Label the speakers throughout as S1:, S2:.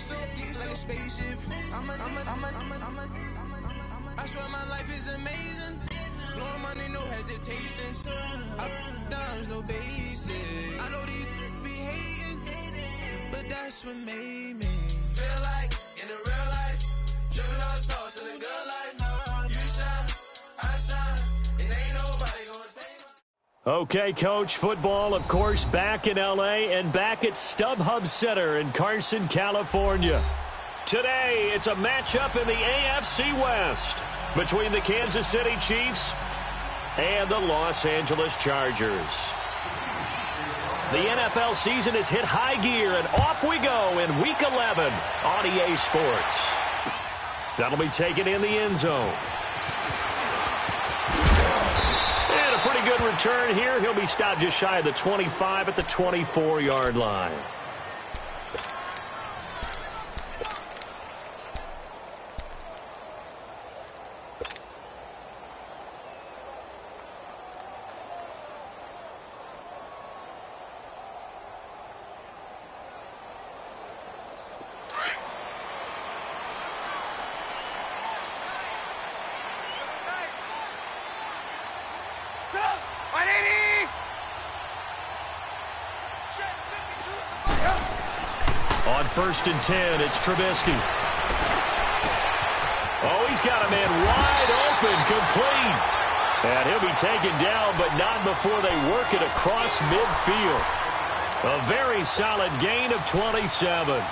S1: so deep like a spaceship. I swear my life is amazing. Blowing money, no hesitation. Up, downs, no basic. I know these be hating, but that's what made me feel like in the real life. Dripping all sauce in the good life. You shine, I shine, and ain't nobody gonna take my...
S2: Okay, Coach, football, of course, back in L.A. and back at StubHub Center in Carson, California. Today, it's a matchup in the AFC West between the Kansas City Chiefs and the Los Angeles Chargers. The NFL season has hit high gear, and off we go in Week 11 on EA Sports. That'll be taken in the end zone. And a pretty good return here. He'll be stopped just shy of the 25 at the 24-yard line. On 1st and 10, it's Trubisky. Oh, he's got a man wide open, complete. And he'll be taken down, but not before they work it across midfield. A very solid gain of 27.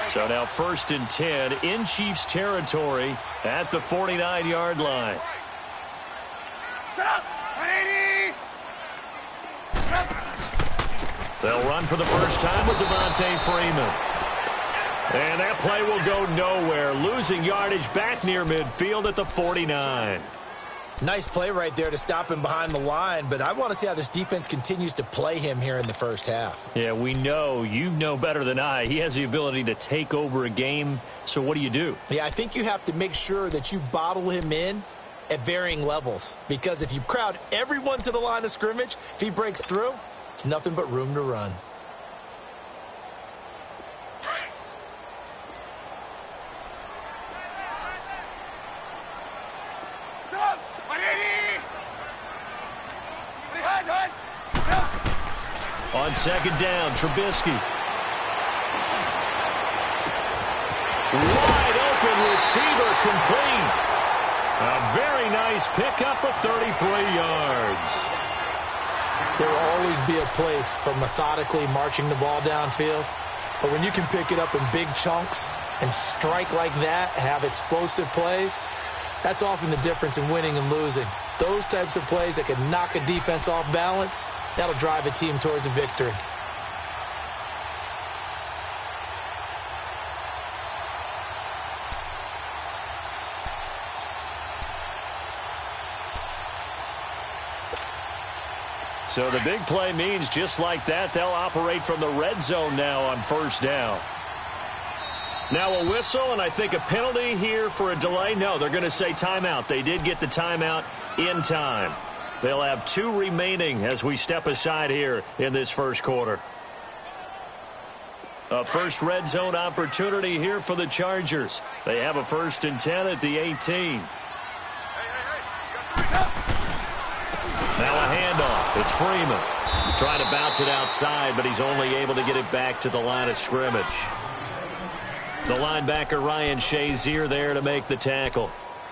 S2: So now 1st and 10 in Chiefs territory at the 49-yard line. They'll run for the first time with Devontae Freeman. And that play will go nowhere, losing yardage back near midfield at the 49.
S3: Nice play right there to stop him behind the line, but I want to see how this defense continues to play him here in the first half.
S2: Yeah, we know. You know better than I. He has the ability to take over a game, so what do?
S3: Yeah, I think you have to make sure that you bottle him in at varying levels, because if you crowd everyone to the line of scrimmage, if he breaks through, it's nothing but room to run.
S2: On 2nd down, Trubisky. Wide open receiver, complete. A very nice pickup of 33 yards.
S3: There will always be a place for methodically marching the ball downfield. But when you can pick it up in big chunks and strike like that, have explosive plays, that's often the difference in winning and losing. Those types of plays that can knock a defense off balance, that'll drive a team towards a victory.
S2: So the big play means just like that, they'll operate from the red zone now on 1st down. Now a whistle, and I think a penalty here for a delay. No, they're going to say timeout. They did get the timeout in time. They'll have 2 remaining as we step aside here in this first quarter. A first red zone opportunity here for the Chargers. They have a 1st and 10 at the 18. Now a handoff. It's Freeman. Trying to bounce it outside, but he's only able to get it back to the line of scrimmage. The linebacker, Ryan Shazier, there to make the tackle.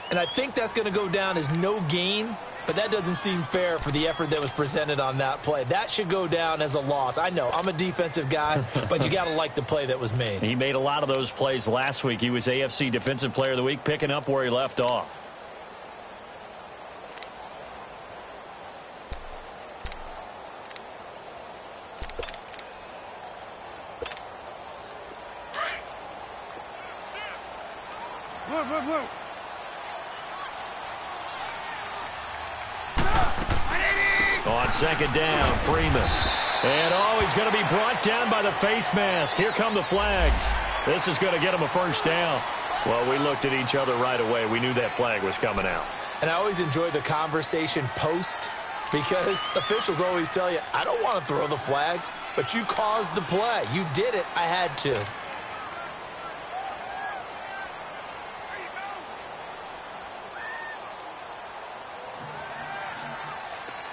S3: And I think that's going to go down as no gain, but that doesn't seem fair for the effort that was presented on that play. That should go down as a loss. I know, I'm a defensive guy, but you got to like the play that was made.
S2: He made a lot of those plays last week. He was AFC Defensive Player of the Week, picking up where he left off. On 2nd down, Freeman. And, he's going to be brought down by the face mask. Here come the flags. This is going to get him a first down. Well, we looked at each other right away. We knew that flag was coming out.
S3: And I always enjoy the conversation post because officials always tell you, I don't want to throw the flag, but you caused the play. You did it. I had to.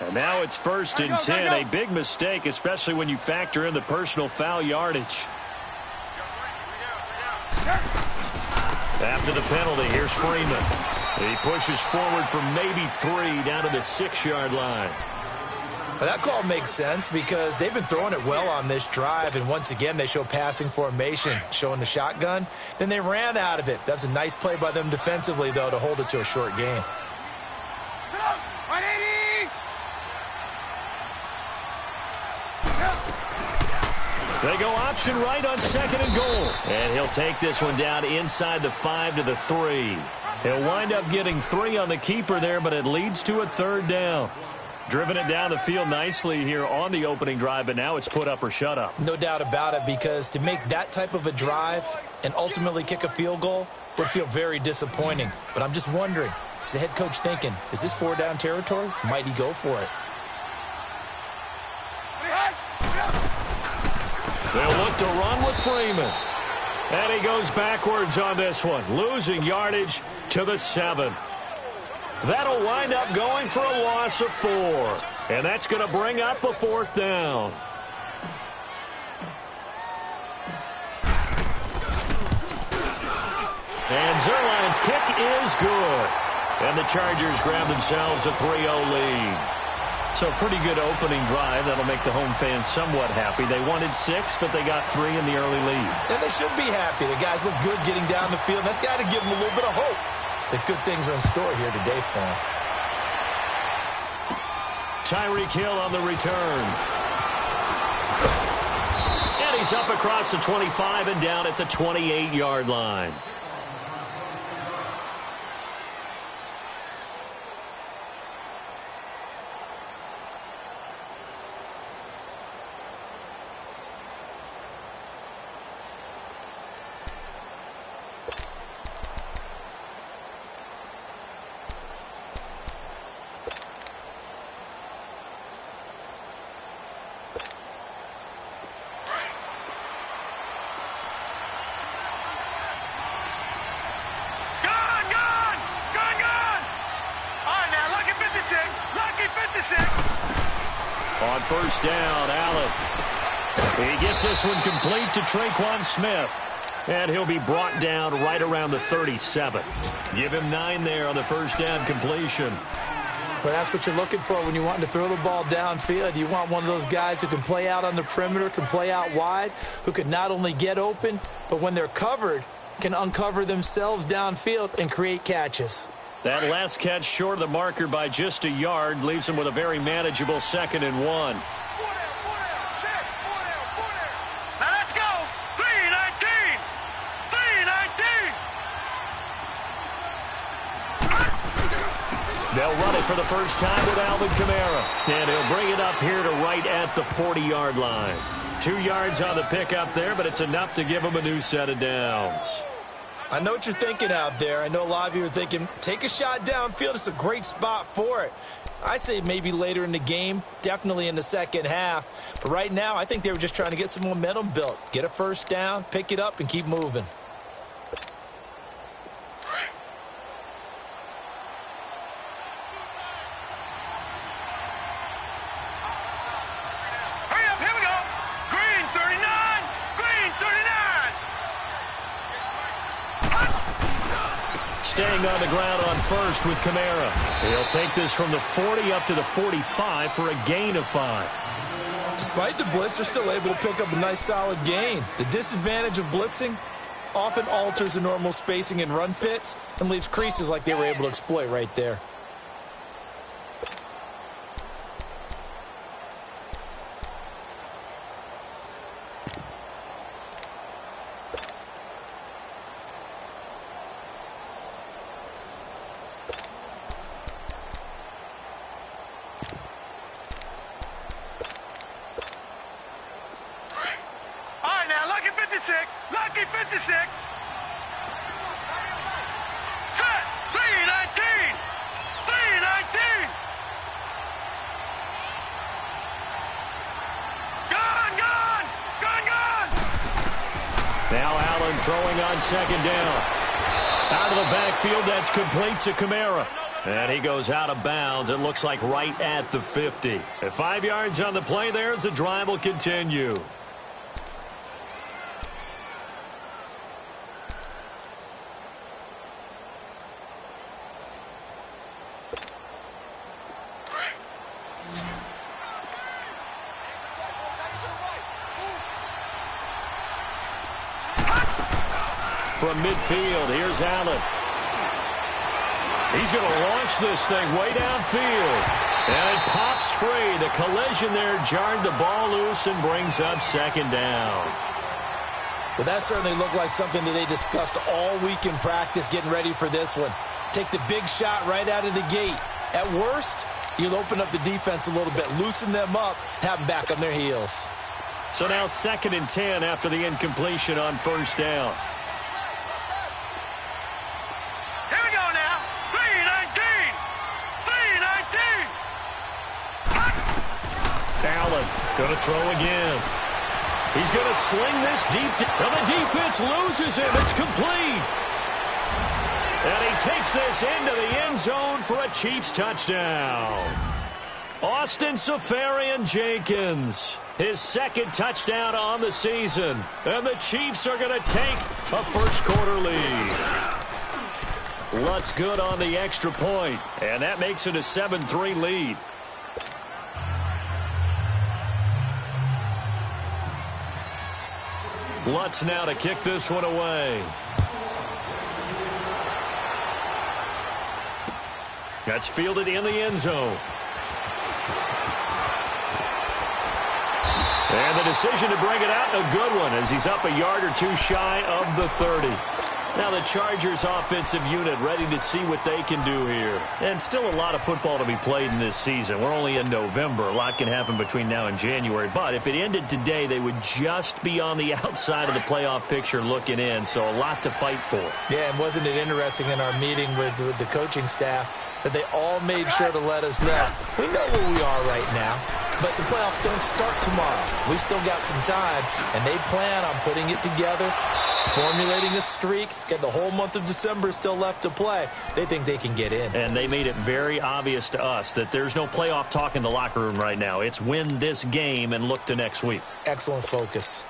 S2: And now it's 1st and 10. A big mistake, especially when you factor in the personal foul yardage. After the penalty, here's Freeman. He pushes forward for maybe 3 down to the 6-yard line.
S3: Well, that call makes sense because they've been throwing it well on this drive, and once again they show passing formation, showing the shotgun. Then they ran out of it. That's a nice play by them defensively, though, to hold it to a short game.
S2: They go option right on 2nd and goal. And he'll take this one down inside the 5 to the 3. He'll wind up getting 3 on the keeper there, but it leads to a 3rd down. Driven it down the field nicely here on the opening drive, but now it's put up or shut up.
S3: No doubt about it, because to make that type of a drive and ultimately kick a field goal would feel very disappointing. But I'm just wondering, is the head coach thinking, is this 4-down territory? Might he go for it?
S2: They'll look to run with Freeman. And he goes backwards on this one, losing yardage to the 7. That'll wind up going for a loss of 4. And that's going to bring up a 4th down. And Zerline's kick is good. And the Chargers grab themselves a 3-0 lead. So a pretty good opening drive. That'll make the home fans somewhat happy. They wanted 6, but they got 3 in the early lead.
S3: And they should be happy. The guys look good getting down the field. That's got to give them a little bit of hope that good things are in store here today for them.
S2: Tyreek Hill on the return. And he's up across the 25 and down at the 28-yard line. On 1st down, Allen. He gets this one complete to Traquan Smith. And he'll be brought down right around the 37. Give him 9 there on the 1st down completion.
S3: Well, that's what you're looking for when you want to throw the ball downfield. You want one of those guys who can play out on the perimeter, can play out wide, who can not only get open, but when they're covered, can uncover themselves downfield and create catches.
S2: That last catch short of the marker by just a yard leaves him with a very manageable 2nd and 1.
S4: Now let's go. 3-19. 3-19.
S2: They'll run it for the first time with Alvin Kamara. And he'll bring it up here to right at the 40-yard line. 2 yards on the pickup there, but it's enough to give him a new set of downs.
S3: I know what you're thinking out there. I know a lot of you are thinking, take a shot downfield. It's a great spot for it. I'd say maybe later in the game, definitely in the second half. But right now, I think they were just trying to get some momentum built. Get a first down, pick it up, and keep moving.
S4: Hurry up, here we go. Green 39. Green 39.
S2: Staying on the ground on 1st with Kamara. He'll take this from the 40 up to the 45 for a gain of 5.
S3: Despite the blitz, they're still able to pick up a nice solid gain. The disadvantage of blitzing often alters the normal spacing and run fits and leaves creases like they were able to exploit right there.
S4: Lucky 56.
S2: throwing on second down. Out of the backfield, that's complete to Kamara. And he goes out of bounds, it looks like right at the 50. At 5 yards on the play there, as the drive will continue. From midfield, here's Allen. He's going to launch this thing way downfield. And it pops free. The collision there jarred the ball loose and brings up second down.
S3: Well, that certainly looked like something that they discussed all week in practice getting ready for this one. Take the big shot right out of the gate. At worst, you'll open up the defense a little bit, loosen them up, have them back on their heels.
S2: So now 2nd and 10 after the incompletion on first down.
S4: Here we go now. 3-19. 3-19.
S2: Allen going to throw again. He's going to sling this deep. Now the defense loses him. It's complete. And he takes this into the end zone for a Chiefs touchdown. Austin Safarian-Jenkins, his 2nd touchdown on the season. And the Chiefs are going to take a first-quarter lead. Lutz good on the extra point, and that makes it a 7-3 lead. Lutz now to kick this one away. That's fielded in the end zone. And the decision to bring it out, a good one, as he's up a yard or two shy of the 30. Now the Chargers offensive unit ready to see what they can do here. And still a lot of football to be played in this season. We're only in November. A lot can happen between now and January. But if it ended today, they would just be on the outside of the playoff picture looking in. So a lot to fight for.
S3: Yeah, and wasn't it interesting in our meeting with the coaching staff that they all made sure to let us know. We know where we are right now, but the playoffs don't start tomorrow. We still got some time, and they plan on putting it together, formulating a streak, get the whole month of December still left to play. They think they can get in.
S2: And they made it very obvious to us that there's no playoff talk in the locker room right now. It's win this game and look to next week.
S3: Excellent focus.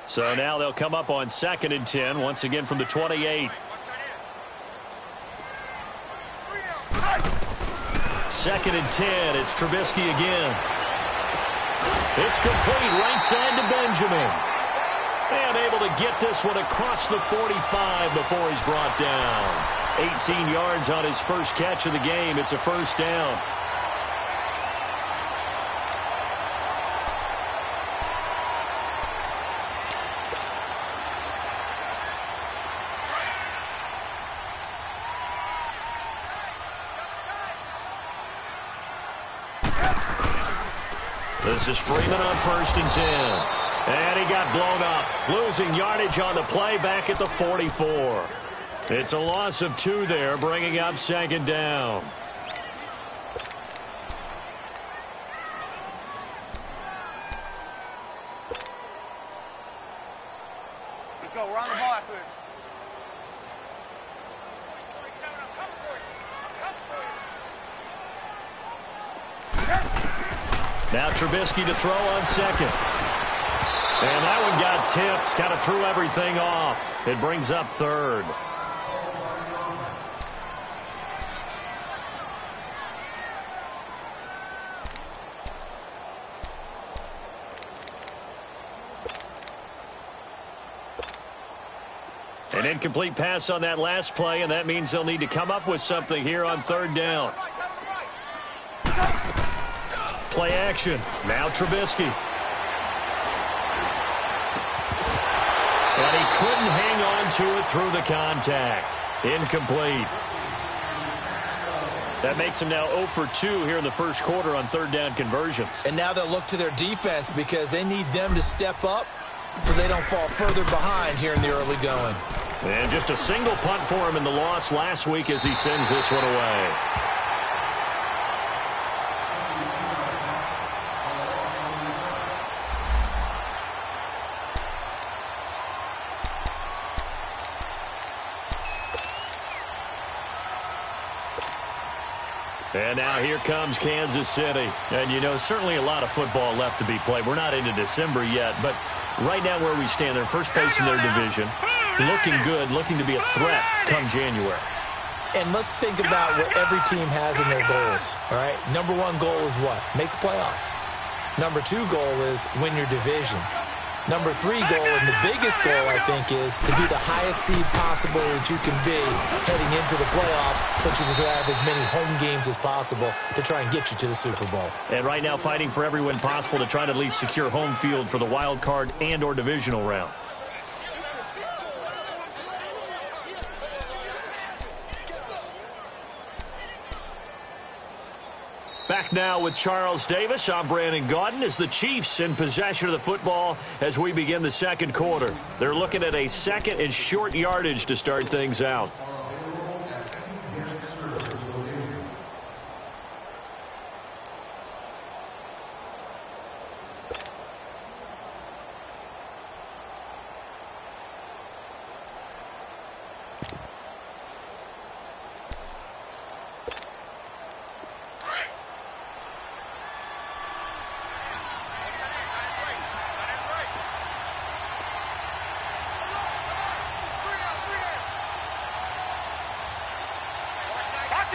S2: So now they'll come up on 2nd and 10, once again from the 28. 2nd and 10, it's Trubisky again. It's complete, right side to Benjamin. And able to get this one across the 45 before he's brought down. 18 yards on his first catch of the game. It's a first down. This is Freeman on 1st and 10. And he got blown up. Losing yardage on the play back at the 44. It's a loss of 2 there, bringing up 2nd down.
S4: Let's go. We're on the ball after this.
S2: Now Trubisky to throw on 2nd. And that one got tipped, kind of threw everything off. It brings up 3rd. An incomplete pass on that last play, and that means they'll need to come up with something here on 3rd down. Play action. Now Trubisky. And he couldn't hang on to it through the contact. Incomplete. That makes them now 0 for 2 here in the first quarter on third down conversions.
S3: And now they'll look to their defense because they need them to step up so they don't fall further behind here in the early going.
S2: And just a single punt for him in the loss last week as he sends this one away. And now here comes Kansas City. And, you know, certainly a lot of football left to be played. We're not into December yet, but right now where we stand, they're first place in their division. Looking good, looking to be a threat come January.
S3: And let's think about what every team has in their goals, all right? Number one goal is what? Make the playoffs. Number two goal is win your division. Number three goal, and the biggest goal, I think, is to be the highest seed possible that you can be heading into the playoffs so that you can have as many home games as possible to try and get you to the Super Bowl.
S2: And right now fighting for every win possible to try to at least secure home field for the wild card and or divisional round. Back now with Charles Davis. I'm Brandon Gaudin as the Chiefs in possession of the football as we begin the second quarter. They're looking at a second and short yardage to start things out.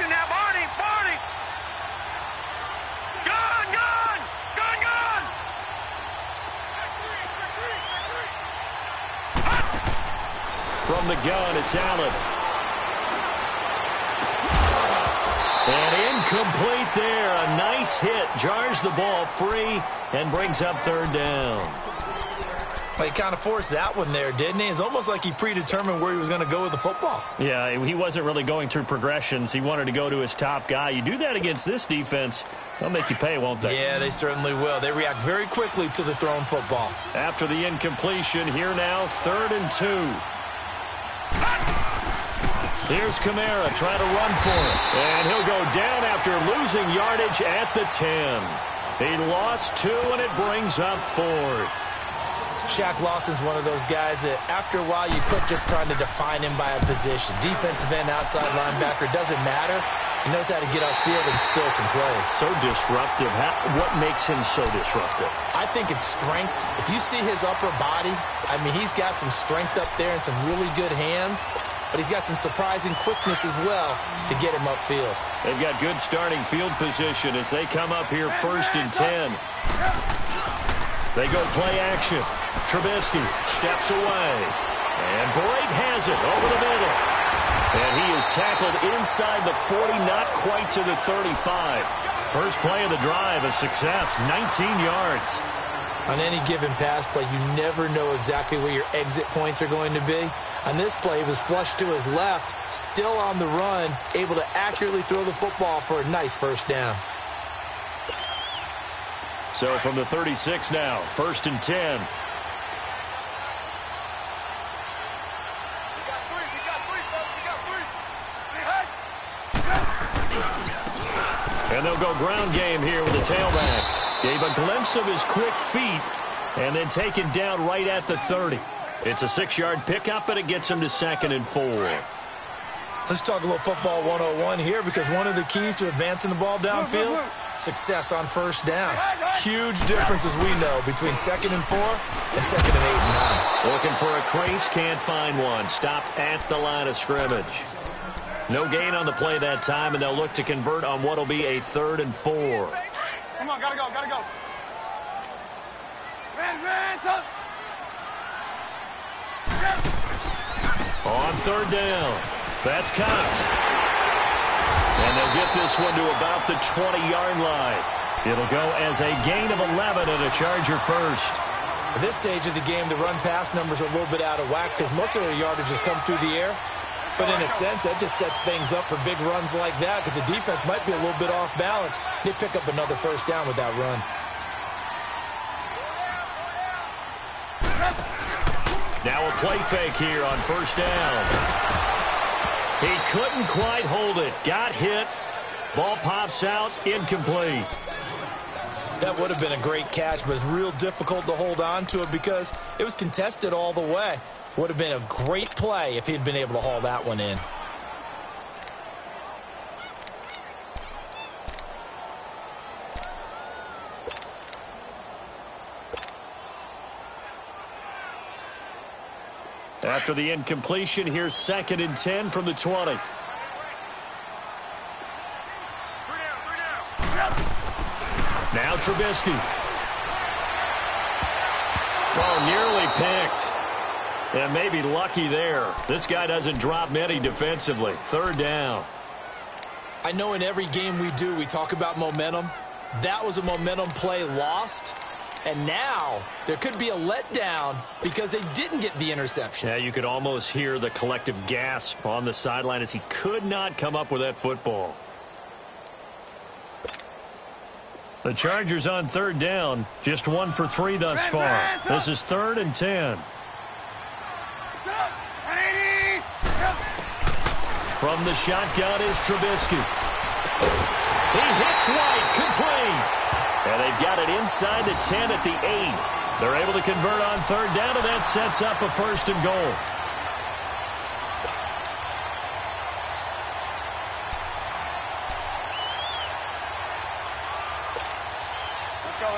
S4: Now, Barney! Gun!
S2: From the gun, it's Allen. And incomplete there. A nice hit. Jars the ball free and brings up third down.
S3: But he kind of forced that one there, didn't he? It's almost like he predetermined where he was going to go with the football.
S2: Yeah, he wasn't really going through progressions. He wanted to go to his top guy. You do that against this defense, they'll make you pay, won't they?
S3: Yeah, they certainly will. They react very quickly to the thrown football.
S2: After the incompletion, here now, 3rd and 2. Here's Kamara trying to run for it. And he'll go down after losing yardage at the 10. He lost 2, and it brings up 4th.
S3: Shaq Lawson's one of those guys that after a while you quit just trying to define him by a position. Defensive end, outside linebacker, doesn't matter. He knows how to get upfield and spill some plays.
S2: So disruptive. What makes him so disruptive?
S3: I think it's strength. If you see his upper body, I mean, he's got some strength up there and some really good hands, but he's got some surprising quickness as well to get him upfield.
S2: They've got good starting field position as they come up here 1st and 10. They go play action. Trubisky steps away. And Brake has it over the middle. And he is tackled inside the 40, not quite to the 35. First play of the drive, a success, 19 yards.
S3: On any given pass play, you never know exactly where your exit points are going to be. On this play, he was flushed to his left, still on the run, able to accurately throw the football for a nice first down.
S2: So from the 36 now, 1st and 10. And they'll go ground game here with the tailback. Gave a glimpse of his quick feet and then taken down right at the 30. It's a 6-yard pickup, and it gets him to 2nd and 4.
S3: Let's talk a little football 101 here, because one of the keys to advancing the ball downfield, success on first down. Huge difference, as we know, between 2nd and 4 and 2nd and 8 and 9.
S2: Looking for a crease, can't find one. Stopped at the line of scrimmage. No gain on the play that time, and they'll look to convert on what will be a 3rd and 4.
S4: Come on, gotta go. Ran,
S2: On 3rd down, that's Cox. And they'll get this one to about the 20-yard line. It'll go as a gain of 11 and a Charger first.
S3: At this stage of the game, the run-pass numbers are a little bit out of whack because most of their yardage has come through the air. But in a sense, that just sets things up for big runs like that because the defense might be a little bit off balance. They pick up another first down with that run.
S2: Now a play fake here on first down. He couldn't quite hold it. Got hit. Ball pops out. Incomplete.
S3: That would have been a great catch, but it's real difficult to hold on to it because it was contested all the way. Would have been a great play if he'd been able to haul that one in.
S2: After the incompletion, here's 2nd and 10 from the 20. Now Trubisky. Oh, nearly picked. And maybe lucky there. This guy doesn't drop many defensively. 3rd down.
S3: I know in every game we do, we talk about momentum. That was a momentum play lost. And now there could be a letdown because they didn't get the interception.
S2: Yeah, you could almost hear the collective gasp on the sideline as he could not come up with that football. The Chargers on 3rd down, just 1 for 3 thus far. This is 3rd and 10. From the shotgun is Trubisky. He hits White, complete. And they've got it inside the 10 at the 8. They're able to convert on 3rd down, and that sets up a 1st and goal.
S4: Let's go.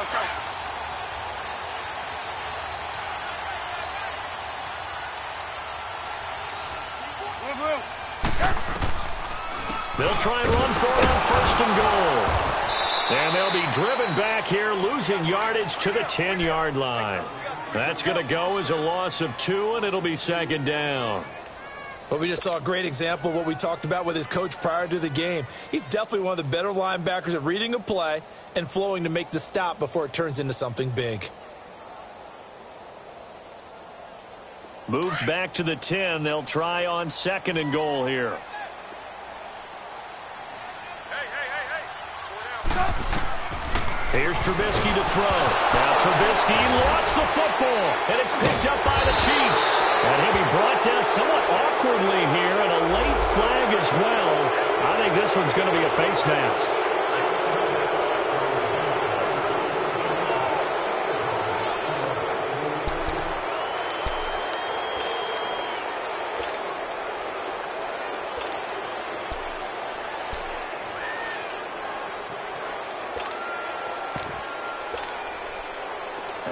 S2: They'll try and run for it on 1st and goal. And they'll be driven back here, losing yardage to the 10-yard line. That's going to go as a loss of 2, and it'll be 2nd down.
S3: But we just saw a great example of what we talked about with his coach prior to the game. He's definitely one of the better linebackers at reading a play and flowing to make the stop before it turns into something big.
S2: Moved back to the 10. They'll try on 2nd and goal here. Here's Trubisky to throw. Now Trubisky lost the football, and it's picked up by the Chiefs. And he'll be brought down somewhat awkwardly here, and a late flag as well. I think this one's going to be a face mask.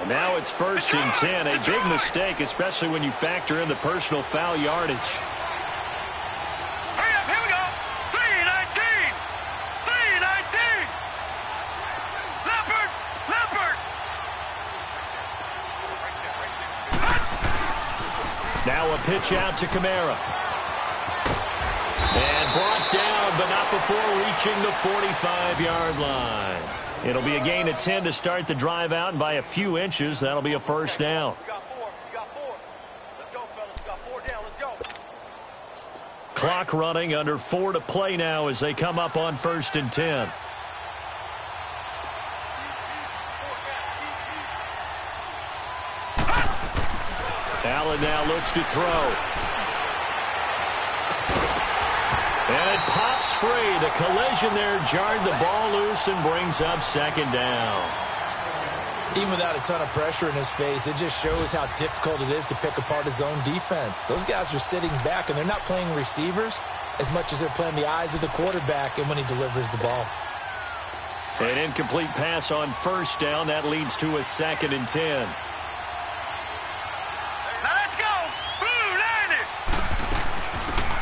S2: Now it's 1st and 10. A big mistake, especially when you factor in the personal foul yardage.
S4: Hurry up, here we go. 3:19. 3:19. Leopard.
S2: Now a pitch out to Kamara. And brought down, but not before reaching the 45-yard line. It'll be a gain of 10 to start the drive out, and by a few inches, that'll be a 1st down.
S5: We got 4. Let's go, fellas. We got 4 down. Let's go.
S2: Clock running, under 4 to play now as they come up on 1st and 10. Allen now looks to throw. And it pops free. The collision there jarred the ball loose and brings up 2nd down.
S3: Even without a ton of pressure in his face, it just shows how difficult it is to pick apart his own defense. Those guys are sitting back, and they're not playing receivers as much as they're playing the eyes of the quarterback and when he delivers the ball.
S2: An incomplete pass on 1st down. That leads to a 2nd and 10.
S4: Now let's go. Blue, line it.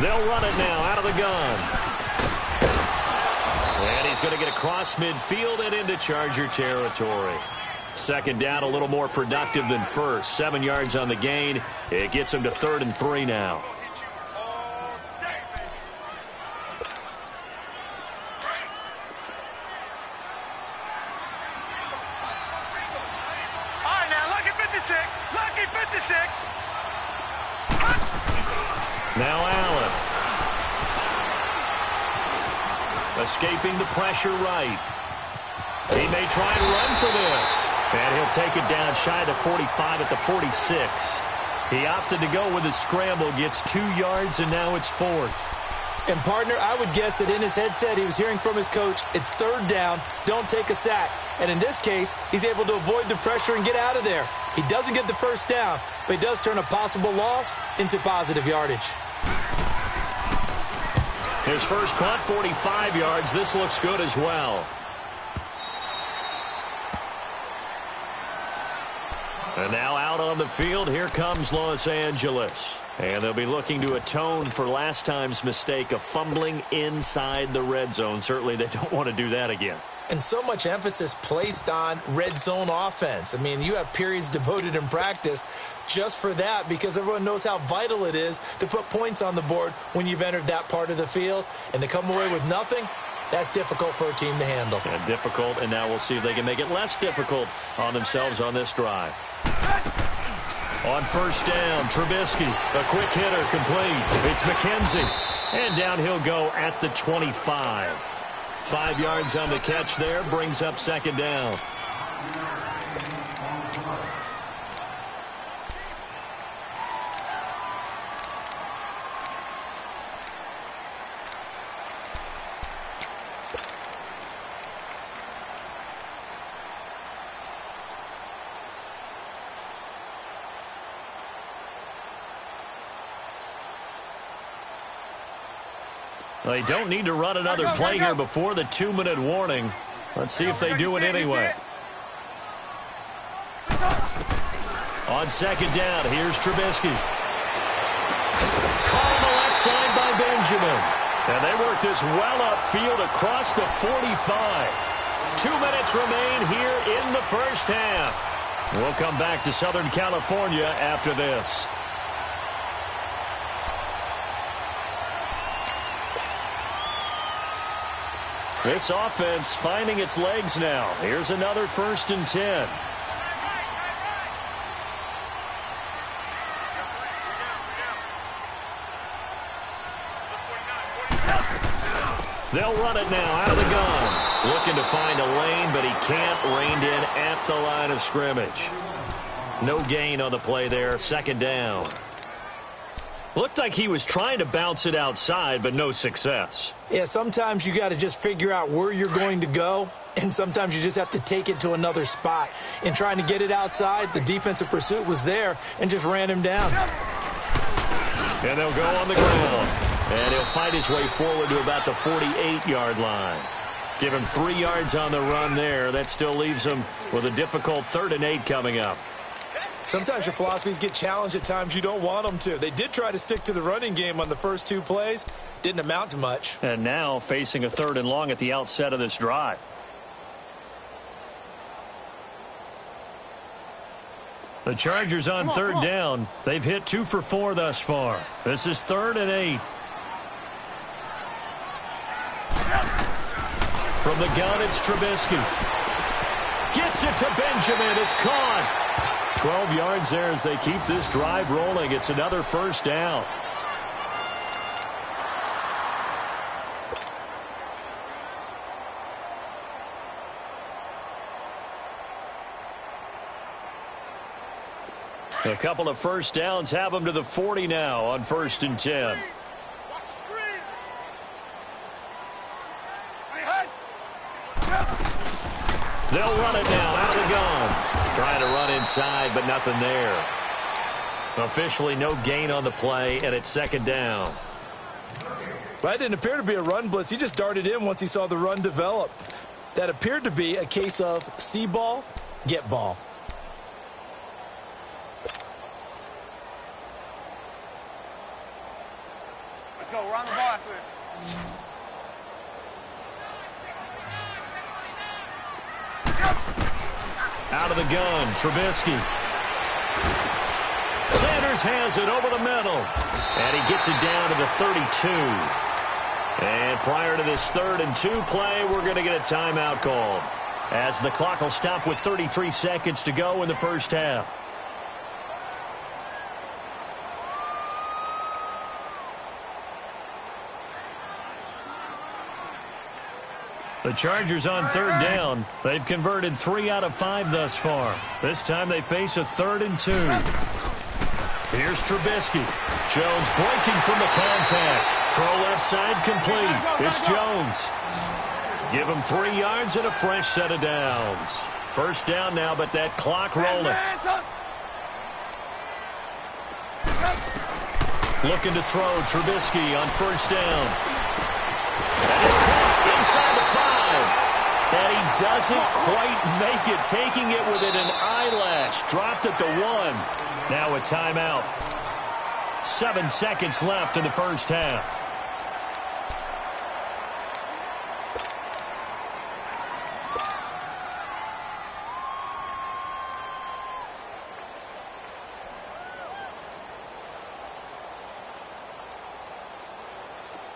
S2: They'll run it now out of the gun. And he's going to get across midfield and into Charger territory. 2nd down, a little more productive than 1st. 7 yards on the gain. It gets him to 3rd and 3 now.
S4: All right, now, lucky 56. Lucky 56.
S2: Now Allen. escaping the pressure right. He may try and run for this. And he'll take it down shy of the 45 at the 46. He opted to go with a scramble, gets 2 yards, and now it's 4th.
S3: And, partner, I would guess that in his headset he was hearing from his coach, it's 3rd down, don't take a sack. And in this case, he's able to avoid the pressure and get out of there. He doesn't get the 1st down, but he does turn a possible loss into positive yardage.
S2: His first punt, 45 yards. This looks good as well. And now out on the field, here comes Los Angeles. And they'll be looking to atone for last time's mistake of fumbling inside the red zone. Certainly they don't want to do that again.
S3: And so much emphasis placed on red zone offense. I mean, you have periods devoted in practice just for that because everyone knows how vital it is to put points on the board when you've entered that part of the field. And to come away with nothing, that's difficult for a team to handle.
S2: And difficult, and now we'll see if they can make it less difficult on themselves on this drive. On 1st down, Trubisky, a quick hitter, complete. It's McKenzie, and down he'll go at the 25. 5 yards on the catch there, brings up 2nd down. They don't need to run another play here before the 2-minute warning. Let's see if they do it anyway. On 2nd down, here's Trubisky. Caught on the left side by Benjamin. And they work this well upfield across the 45. 2 minutes remain here in the first half. We'll come back to Southern California after this. This offense finding its legs now. Here's another 1st and 10. They'll run it now out of the gun. Looking to find a lane, but he can't. Reined in at the line of scrimmage. No gain on the play there. 2nd down. Looked like he was trying to bounce it outside, but no success.
S3: Yeah, sometimes you got to just figure out where you're going to go, and sometimes you just have to take it to another spot. In trying to get it outside, the defensive pursuit was there and just ran him down.
S2: And they'll go on the ground. And he'll fight his way forward to about the 48-yard line. Give him 3 yards on the run there. That still leaves him with a difficult 3rd and 8 coming up.
S3: Sometimes your philosophies get challenged at times you don't want them to. They did try to stick to the running game on the first 2 plays. Didn't amount to much.
S2: And now facing a 3rd and long at the outset of this drive. The Chargers on 3rd down. They've hit 2 for 4 thus far. This is 3rd and 8. From the gun, it's Trubisky. Gets it to Benjamin. It's caught. 12 yards there as they keep this drive rolling. It's another 1st down. A couple of 1st downs have them to the 40 now on 1st and 10. They'll run it now out of the gun. Trying to run inside, but nothing there. Officially no gain on the play, and it's 2nd down.
S3: That didn't appear to be a run blitz. He just darted in once he saw the run develop. That appeared to be a case of see ball, get ball.
S4: Let's go. We're on the ball after this.
S2: Out of the gun, Trubisky. Sanders has it over the middle. And he gets it down to the 32. And prior to this 3rd and 2 play, we're going to get a timeout called, as the clock will stop with 33 seconds to go in the first half. The Chargers on third down. They've converted 3 out of 5 thus far. This time they face a 3rd and 2. Here's Trubisky. Jones breaking from the contact. Throw left side complete. It's Jones. Give him 3 yards and a fresh set of downs. First down now, but that clock rolling. Looking to throw Trubisky on first down. And it's caught inside the 5. And he doesn't quite make it, taking it within an eyelash. Dropped at the 1. Now a timeout. 7 seconds left in the first half.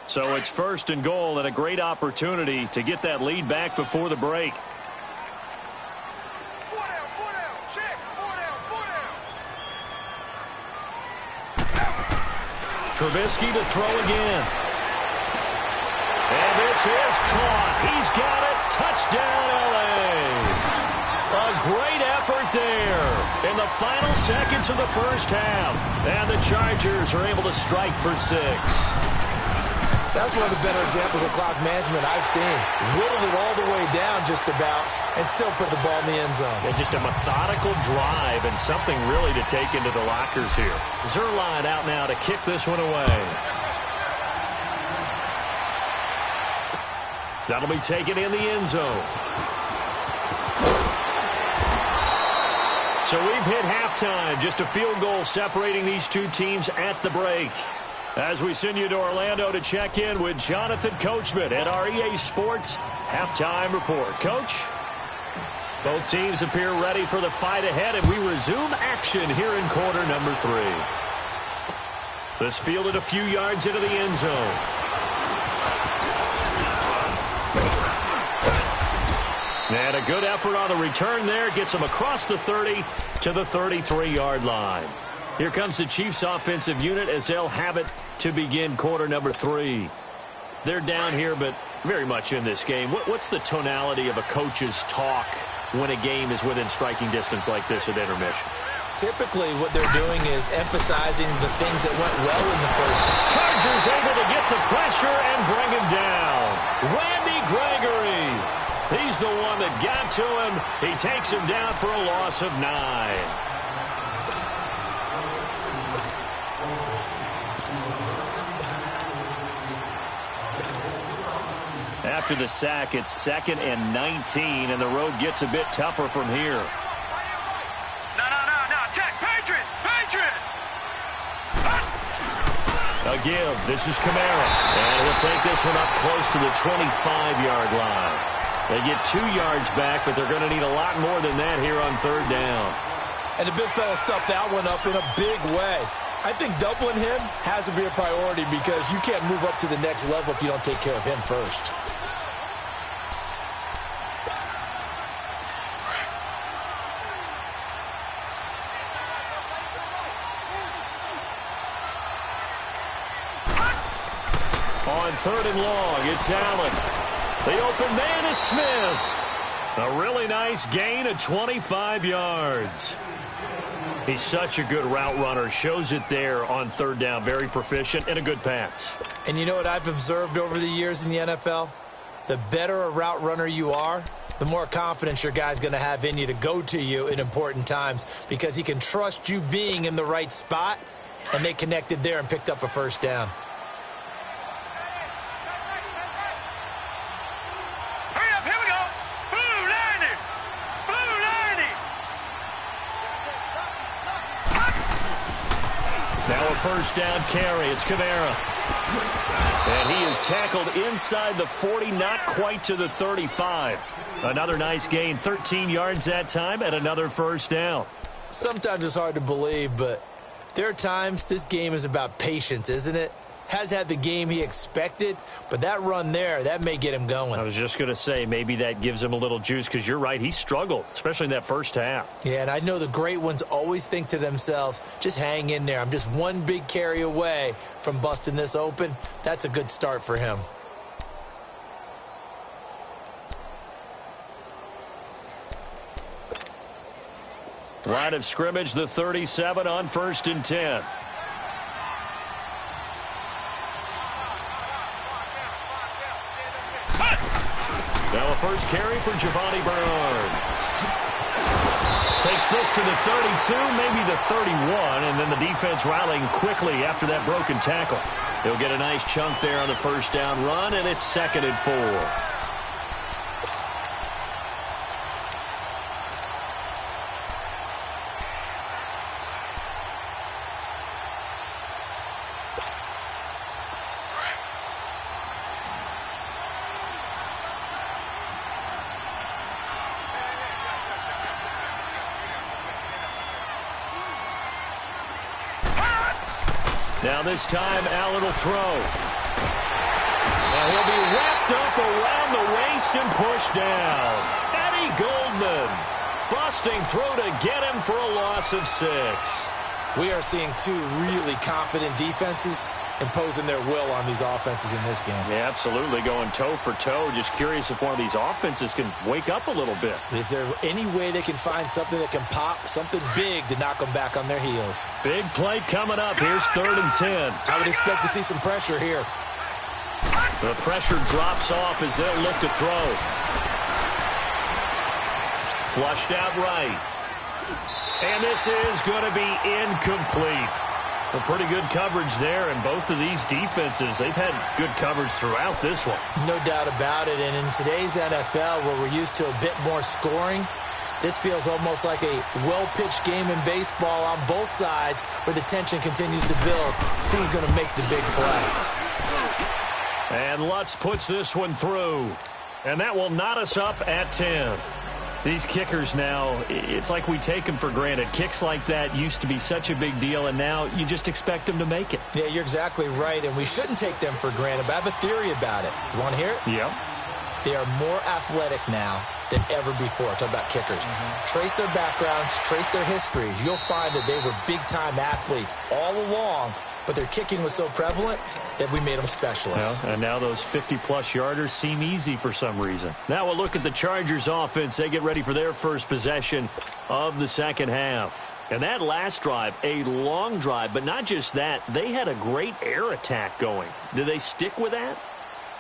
S2: So it's 1st and goal and a great opportunity to get that lead back before the break.
S5: 4 down, check, 4 down.
S2: Trubisky to throw again. And this is caught. He's got it. Touchdown, L.A. A great effort there in the final seconds of the first half. And the Chargers are able to strike for 6.
S3: That's one of the better examples of clock management I've seen. Whittled it all the way down just about and still put the ball in the end zone.
S2: Yeah, just a methodical drive and something really to take into the lockers here. Zerline out now to kick this one away. That'll be taken in the end zone. So we've hit halftime. Just a field goal separating these two teams at the break. As we send you to Orlando to check in with Jonathan Coachman at our EA Sports Halftime Report. Coach, both teams appear ready for the fight ahead, and we resume action here in quarter number 3. This fielded a few yards into the end zone. And a good effort on the return there. Gets him across the 30 to the 33-yard line. Here comes the Chiefs offensive unit as they'll have it to begin quarter number 3. They're down here, but very much in this game. What's the tonality of a coach's talk when a game is within striking distance like this at intermission?
S3: Typically, what they're doing is emphasizing the things that went well in the first.
S2: Chargers able to get the pressure and bring him down. Randy Gregory. He's the one that got to him. He takes him down for a loss of 9. After the sack, it's 2nd and 19, and the road gets a bit tougher from here.
S4: No. Check. Patriot.
S2: A give. This is Kamara. And he'll take this one up close to the 25-yard line. They get 2 yards back, but they're going to need a lot more than that here on 3rd down.
S3: And the big fella stuffed that one up in a big way. I think doubling him has to be a priority because you can't move up to the next level if you don't take care of him first.
S2: On 3rd and long, it's Allen. The open man is Smith. A really nice gain of 25 yards. He's such a good route runner. Shows it there on 3rd down. Very proficient and a good pass.
S3: And you know what I've observed over the years in the NFL? The better a route runner you are, the more confidence your guy's going to have in you to go to you in important times because he can trust you being in the right spot, and they connected there and picked up a first down.
S2: Now a first down carry. It's Kamara. And he is tackled inside the 40, not quite to the 35. Another nice gain, 13 yards that time, and another first down.
S3: Sometimes it's hard to believe, but there are times this game is about patience, isn't it? Has had the game he expected, but that run there, that may get him going.
S2: I was just going to say, maybe that gives him a little juice, because you're right, he struggled, especially in that first half.
S3: Yeah, and I know the great ones always think to themselves, just hang in there. I'm just one big carry away from busting this open. That's a good start for him.
S2: Line of scrimmage, the 37 on 1st and 10. Now a first carry for Giovanni Bernard. Takes this to the 32, maybe the 31, and then the defense rallying quickly after that broken tackle. He'll get a nice chunk there on the first down run, and it's 2nd and 4. Now this time, Allen will throw. And he'll be wrapped up around the waist and pushed down. Eddie Goldman busting through to get him for a loss of 6.
S3: We are seeing two really confident defenses imposing their will on these offenses in this game.
S2: Yeah, absolutely, going toe for toe. Just curious if one of these offenses can wake up a little bit.
S3: Is there any way they can find something that can pop, something big to knock them back on their heels?
S2: Big play coming up. Here's 3rd and 10.
S3: I would expect to see some pressure here.
S2: The pressure drops off as they'll look to throw. Flushed out right. And this is going to be incomplete. A pretty good coverage there, and both of these defenses, they've had good coverage throughout this one.
S3: No doubt about it, and in today's NFL, where we're used to a bit more scoring, this feels almost like a well-pitched game in baseball on both sides where the tension continues to build. Who's going to make the big play?
S2: And Lutz puts this one through, and that will knot us up at 10. These kickers now, it's like we take them for granted. Kicks like that used to be such a big deal, and now you just expect them to make it.
S3: Yeah, you're exactly right, and we shouldn't take them for granted, but I have a theory about it. You want to hear it?
S2: Yep.
S3: They are more athletic now than ever before. Talk about kickers. Trace their backgrounds, trace their histories. You'll find that they were big-time athletes all along, but their kicking was so prevalent that we made them specialists.
S2: Well, and now those 50-plus yarders seem easy for some reason. Now we'll look at the Chargers offense. They get ready for their first possession of the second half. And that last drive, a long drive, but not just that, they had a great air attack going. Do they stick with that?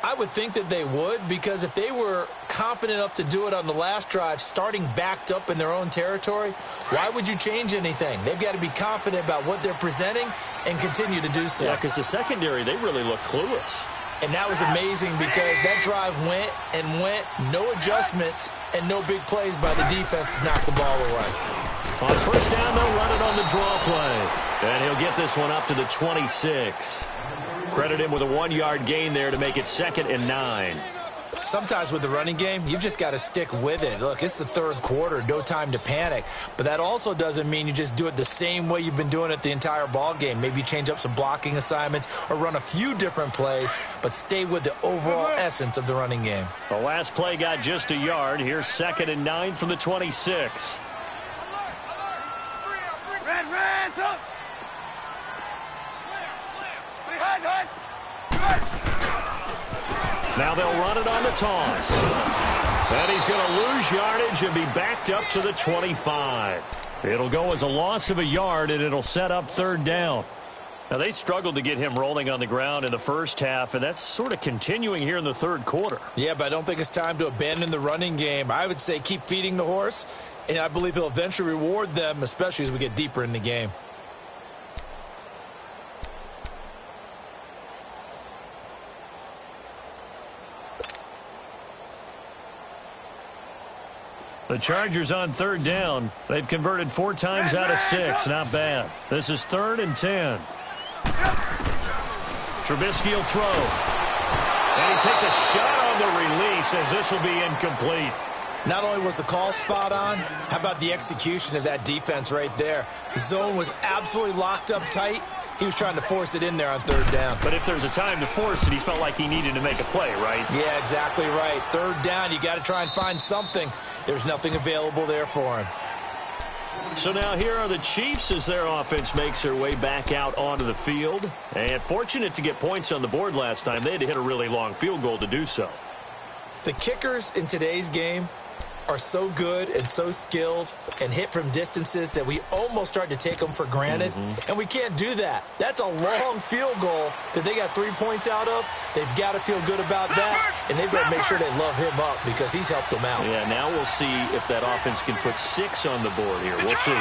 S3: I would think that they would, because if they were competent enough to do it on the last drive, starting backed up in their own territory, why would you change anything? They've got to be confident about what they're presenting and continue to do so.
S2: Yeah, because the secondary, they really look clueless.
S3: And that was amazing because that drive went and went, no adjustments, and no big plays by the defense to knock the ball away.
S2: On first down, they'll run it on the draw play. And he'll get this one up to the 26. Credit him with a 1-yard gain there to make it 2nd and 9.
S3: Sometimes with the running game, you've just got to stick with it. Look, it's the third quarter, no time to panic. But that also doesn't mean you just do it the same way you've been doing it the entire ball game. Maybe change up some blocking assignments or run a few different plays, but stay with the overall essence of the running game.
S2: The last play got just a yard. Here's 2nd and 9 from the 26.
S4: Red, up.
S2: Now they'll run it on the toss. And he's going to lose yardage and be backed up to the 25. It'll go as a loss of a yard, and it'll set up 3rd down. Now, they struggled to get him rolling on the ground in the first half, and that's sort of continuing here in the third quarter.
S3: Yeah, but I don't think it's time to abandon the running game. I would say keep feeding the horse, and I believe he'll eventually reward them, especially as we get deeper in the game.
S2: The Chargers on 3rd down. They've converted 4 times out of 6. Not bad. This is 3rd and 10. Trubisky will throw. And he takes a shot on the release as this will be incomplete.
S3: Not only was the call spot on, how about the execution of that defense right there? The zone was absolutely locked up tight. He was trying to force it in there on 3rd down.
S2: But if there's a time to force it, he felt like he needed to make a play, right?
S3: Yeah, exactly right. 3rd down, you got to try and find something. There's nothing available there for him.
S2: So now here are the Chiefs as their offense makes their way back out onto the field. And fortunate to get points on the board last time. They had to hit a really long field goal to do so.
S3: The kickers in today's game are so good and so skilled and hit from distances that we almost start to take them for granted, and we can't do that. That's a long field goal that they got 3 points out of. They've got to feel good about that, and they've got to make sure they love him up because he's helped them out.
S2: Yeah, now we'll see if that offense can put 6 on the board here. We'll see.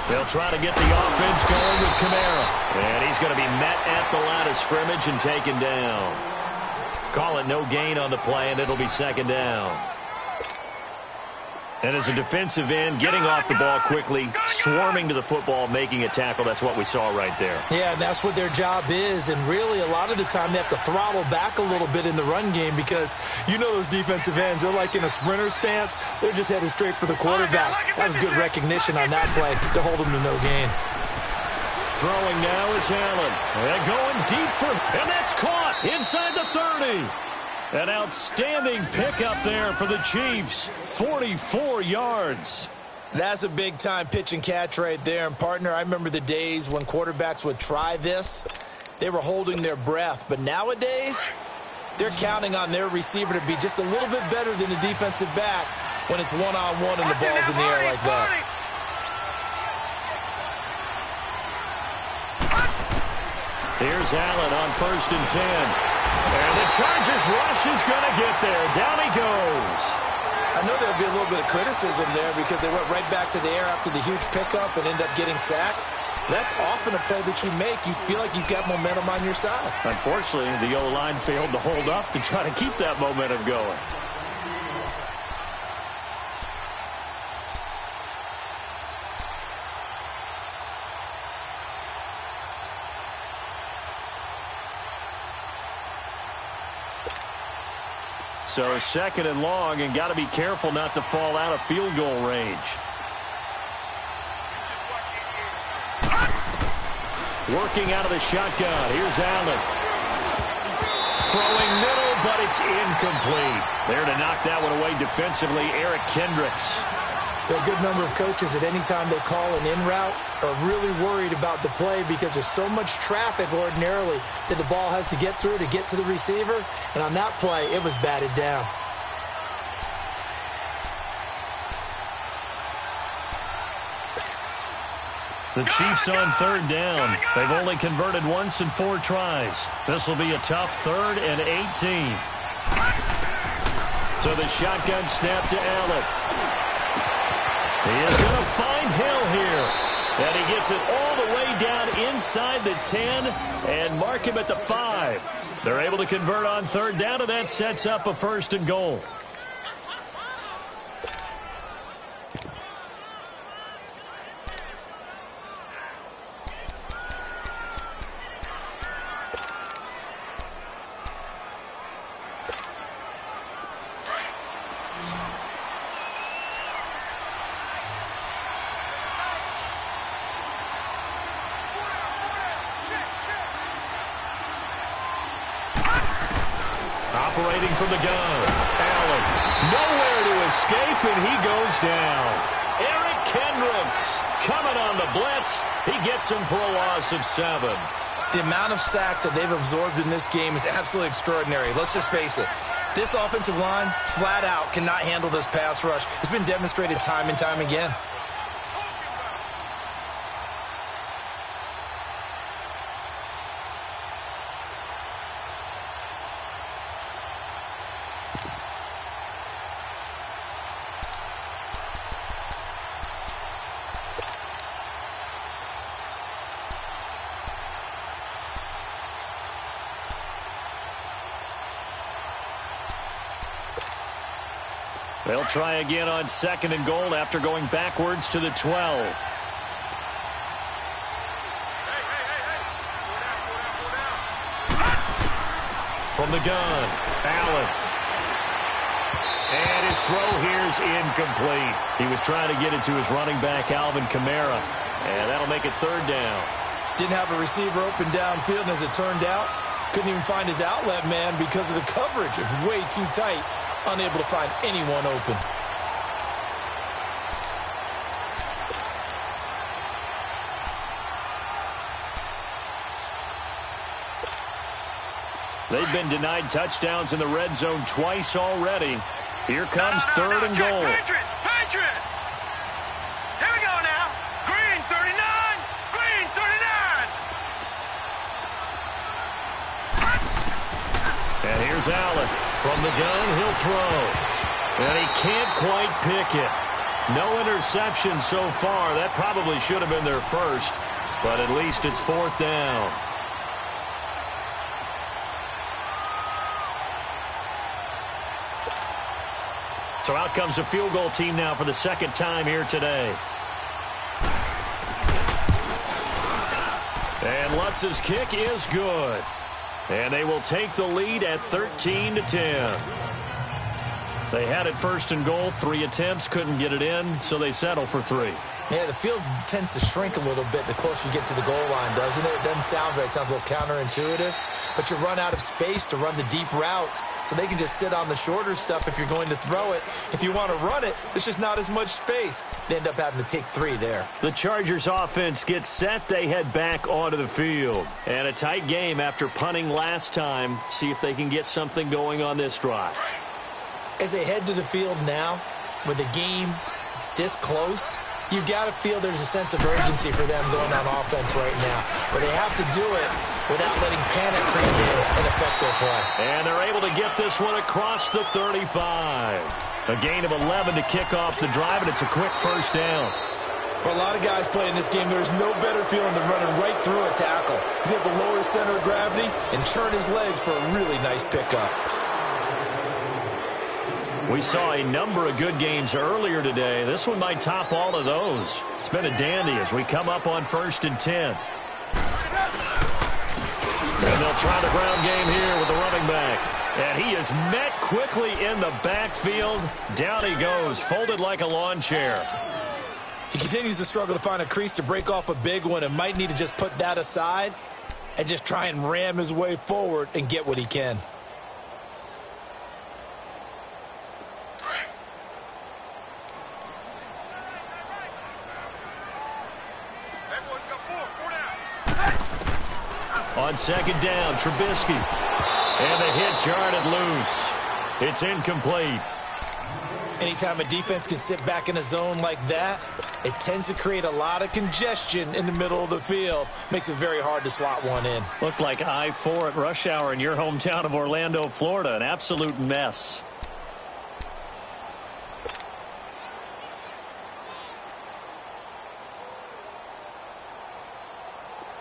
S2: They'll try to get the offense going with Kamara. And he's going to be met at the line of scrimmage and taken down. Call it no gain on the play, and it'll be second down. And as a defensive end, getting off the ball quickly, swarming to the football, making a tackle, that's what we saw right there.
S3: Yeah, and that's what their job is. And really, a lot of the time, they have to throttle back a little bit in the run game because you know those defensive ends, they're like in a sprinter stance. They're just headed straight for the quarterback. That was good recognition on that play to hold them to no gain.
S2: Throwing now is Allen. And going deep for, and that's caught inside the 30. An outstanding pickup there for the Chiefs. 44 yards.
S3: That's a big-time pitch and catch right there. And, partner, I remember the days when quarterbacks would try this. They were holding their breath. But nowadays, they're counting on their receiver to be just a little bit better than the defensive back when it's one-on-one and the ball's in the air like that.
S2: Here's Allen on 1st and 10. And the Chargers rush is going to get there. Down he goes.
S3: I know there'll be a little bit of criticism there because they went right back to the air after the huge pickup and ended up getting sacked. That's often a play that you make. You feel like you've got momentum on your side.
S2: Unfortunately, the O-line failed to hold up to try to keep that momentum going. So 2nd and long, and got to be careful not to fall out of field goal range. Working out of the shotgun. Here's Allen. Throwing middle, but it's incomplete. There to knock that one away defensively, Eric Kendricks.
S3: There are a good number of coaches at any time they call an in route are really worried about the play because there's so much traffic ordinarily that the ball has to get through to get to the receiver. And on that play, it was batted down.
S2: The Chiefs on 3rd down. They've only converted once in 4 tries. This will be a tough 3rd and 18. So the shotgun snap to Allen. He is going to find Hill here. And he gets it all the way down inside the 10 and mark him at the 5. They're able to convert on 3rd down, and that sets up a 1st and goal. Operating from the gun. Allen. Nowhere to escape, and he goes down. Eric Kendricks coming on the blitz. He gets him for a loss of 7.
S3: The amount of sacks that they've absorbed in this game is absolutely extraordinary. Let's just face it. This offensive line, flat out, cannot handle this pass rush. It's been demonstrated time and time again.
S2: They'll try again on 2nd and goal after going backwards to the 12. From the gun, Allen. And his throw here is incomplete. He was trying to get it to his running back, Alvin Kamara. And that'll make it 3rd down.
S3: Didn't have a receiver open downfield, and as it turned out, couldn't even find his outlet man because of the coverage. It was way too tight. Unable to find anyone open.
S2: They've been denied touchdowns in the red zone twice already. Here comes third and goal.
S4: Patriot! Here we go now. Green 39. Green 39.
S2: And here's Allen. From the gun, he'll throw. And he can't quite pick it. No interception so far. That probably should have been their first, but at least it's fourth down. So out comes a field goal team now for the second time here today. And Lutz's kick is good. And they will take the lead at 13-10. They had it first and goal, 3 attempts, couldn't get it in, so they settle for 3.
S3: Yeah, the field tends to shrink a little bit the closer you get to the goal line, doesn't it? It doesn't sound right. It sounds a little counterintuitive. But you run out of space to run the deep routes, so they can just sit on the shorter stuff if you're going to throw it. If you want to run it, there's just not as much space. They end up having to take 3 there.
S2: The Chargers offense gets set. They head back onto the field. And a tight game after punting last time. See if they can get something going on this drive.
S3: As they head to the field now, with the game this close, you've got to feel there's a sense of urgency for them going on offense right now. But they have to do it without letting panic creep in and affect their play.
S2: And they're able to get this one across the 35. A gain of 11 to kick off the drive, and it's a quick first down.
S3: For a lot of guys playing this game, there's no better feeling than running right through a tackle. He's able to lower his center of gravity and churn his legs for a really nice pickup.
S2: We saw a number of good games earlier today. This one might top all of those. It's been a dandy as we come up on 1st and 10. And they'll try the ground game here with the running back. And he is met quickly in the backfield. Down he goes, folded like a lawn chair.
S3: He continues to struggle to find a crease to break off a big one and might need to just put that aside and just try and ram his way forward and get what he can.
S2: On second down, Trubisky. And the hit jarred it loose. It's incomplete.
S3: Anytime a defense can sit back in a zone like that, it tends to create a lot of congestion in the middle of the field. Makes it very hard to slot one in.
S2: Looked like I-4 at rush hour in your hometown of Orlando, Florida. An absolute mess.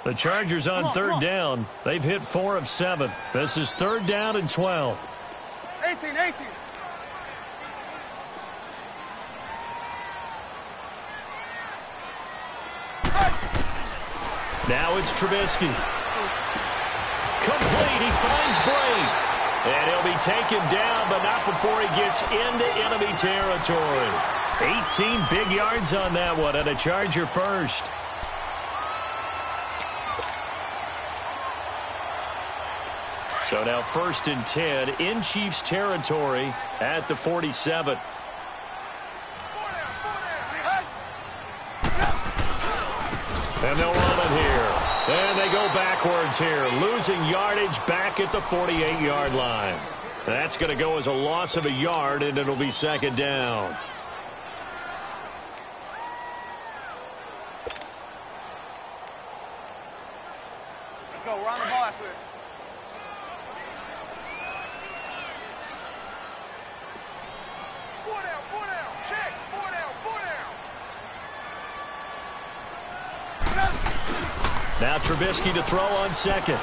S2: The Chargers on third down. They've hit 4 of 7. This is 3rd down and 12.
S4: 18.
S2: Now it's Trubisky. Complete. He finds Bray. And he'll be taken down, but not before he gets into enemy territory. 18 big yards on that one, and a Charger first. So now 1st and 10 in Chiefs territory at the 47. And they'll run it here. And they go backwards here, losing yardage back at the 48-yard line. That's going to go as a loss of a yard, and it'll be 2nd down.
S4: Let's go. We're on the ball after this.
S5: Check. 4 down.
S2: Now Trubisky to throw on second.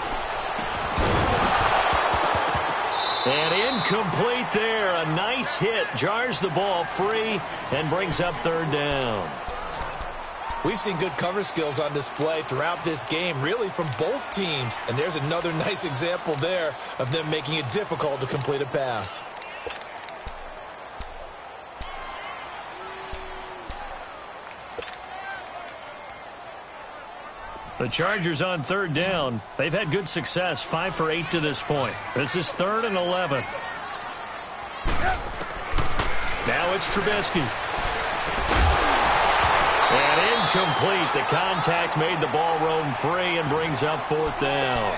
S2: And incomplete there. A nice hit. Jars the ball free and brings up 3rd down.
S3: We've seen good cover skills on display throughout this game, really from both teams. And there's another nice example there of them making it difficult to complete a pass.
S2: The Chargers on 3rd down. They've had good success, 5 for 8 to this point. This is 3rd and 11. Now it's Trubisky. And incomplete. The contact made the ball roam free and brings up 4th down.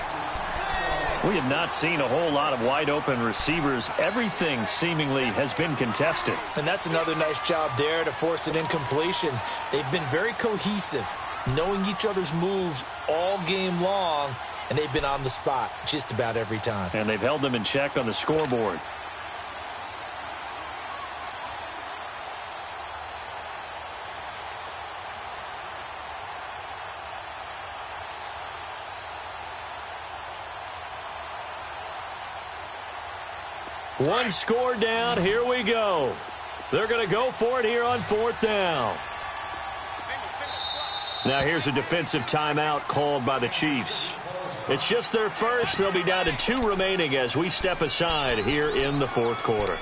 S2: We have not seen a whole lot of wide-open receivers. Everything seemingly has been contested.
S3: And that's another nice job there to force an incompletion. They've been very cohesive, knowing each other's moves all game long, and they've been on the spot just about every time.
S2: And they've held them in check on the scoreboard. One score down. Here we go. They're going to go for it here on 4th down. Now here's a defensive timeout called by the Chiefs. It's just their first. They'll be down to 2 remaining as we step aside here in the 4th quarter.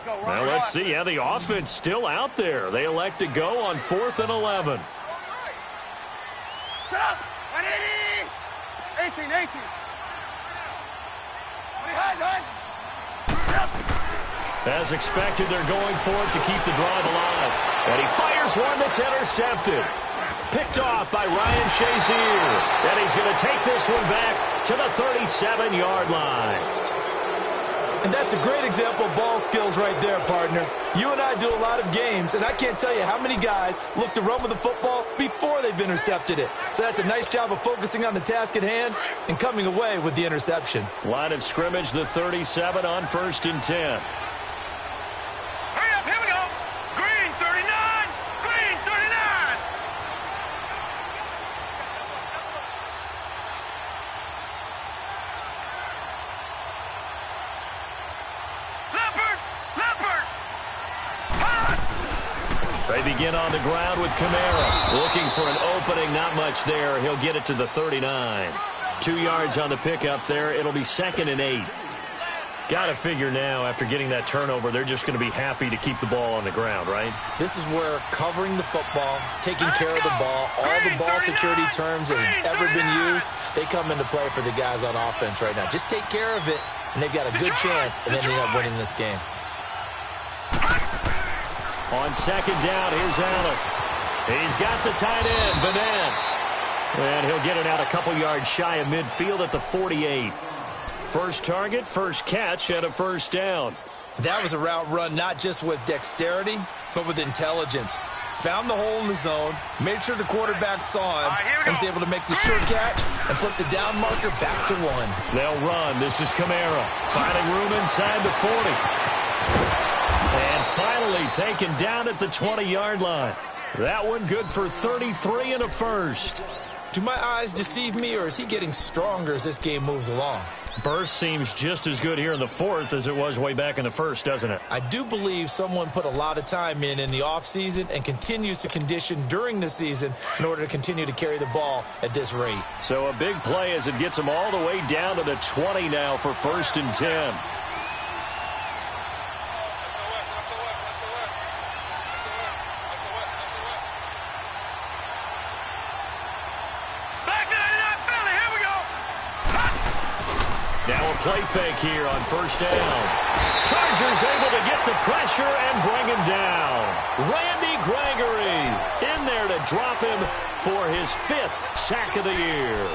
S2: Well, let's see how the offense still out there. They elect to go on 4th and 11.
S4: Set up. 180. 18. 20
S2: As expected, they're going for it to keep the drive alive. And he fires one that's intercepted. Picked off by Ryan Shazier. And he's going to take this one back to the 37-yard line.
S3: And that's a great example of ball skills right there, partner. You and I do a lot of games, and I can't tell you how many guys look to run with the football before they've intercepted it. So that's a nice job of focusing on the task at hand and coming away with the interception.
S2: Line of scrimmage, the 37 on 1st and 10.
S4: Hurry up, here we go. Green 39. Green 39. Leopard.
S2: They begin on the ground with Kamara. Looking for an opening, not much there. He'll get it to the 39. 2 yards on the pickup there. It'll be 2nd and 8. Got to figure now, after getting that turnover, they're just going to be happy to keep the ball on the ground, right?
S3: This is where covering the football, taking care of the ball, all the ball security terms that have ever been used, they come into play for the guys on offense right now. Just take care of it, and they've got a good chance of ending up winning this game.
S2: On 2nd down, here's Allen. He's got the tight end, Vanette. And he'll get it out a couple yards shy of midfield at the 48. First target, first catch, and a 1st down.
S3: That was a route run not just with dexterity, but with intelligence. Found the hole in the zone, made sure the quarterback saw him, and was able to make the sure catch and flip the down marker back to 1.
S2: They'll run. This is Kamara. Finding room inside the 40. And finally taken down at the 20-yard line. That one good for 33 and a 1st.
S3: Do my eyes deceive me, or is he getting stronger as this game moves along?
S2: Burst seems just as good here in the 4th as it was way back in the 1st, doesn't it?
S3: I do believe someone put a lot of time in the offseason and continues to condition during the season in order to continue to carry the ball at this rate.
S2: So a big play as it gets them all the way down to the 20 now for 1st and 10. Now a play fake here on 1st down. Chargers able to get the pressure and bring him down. Randy Gregory in there to drop him for his 5th sack of the year.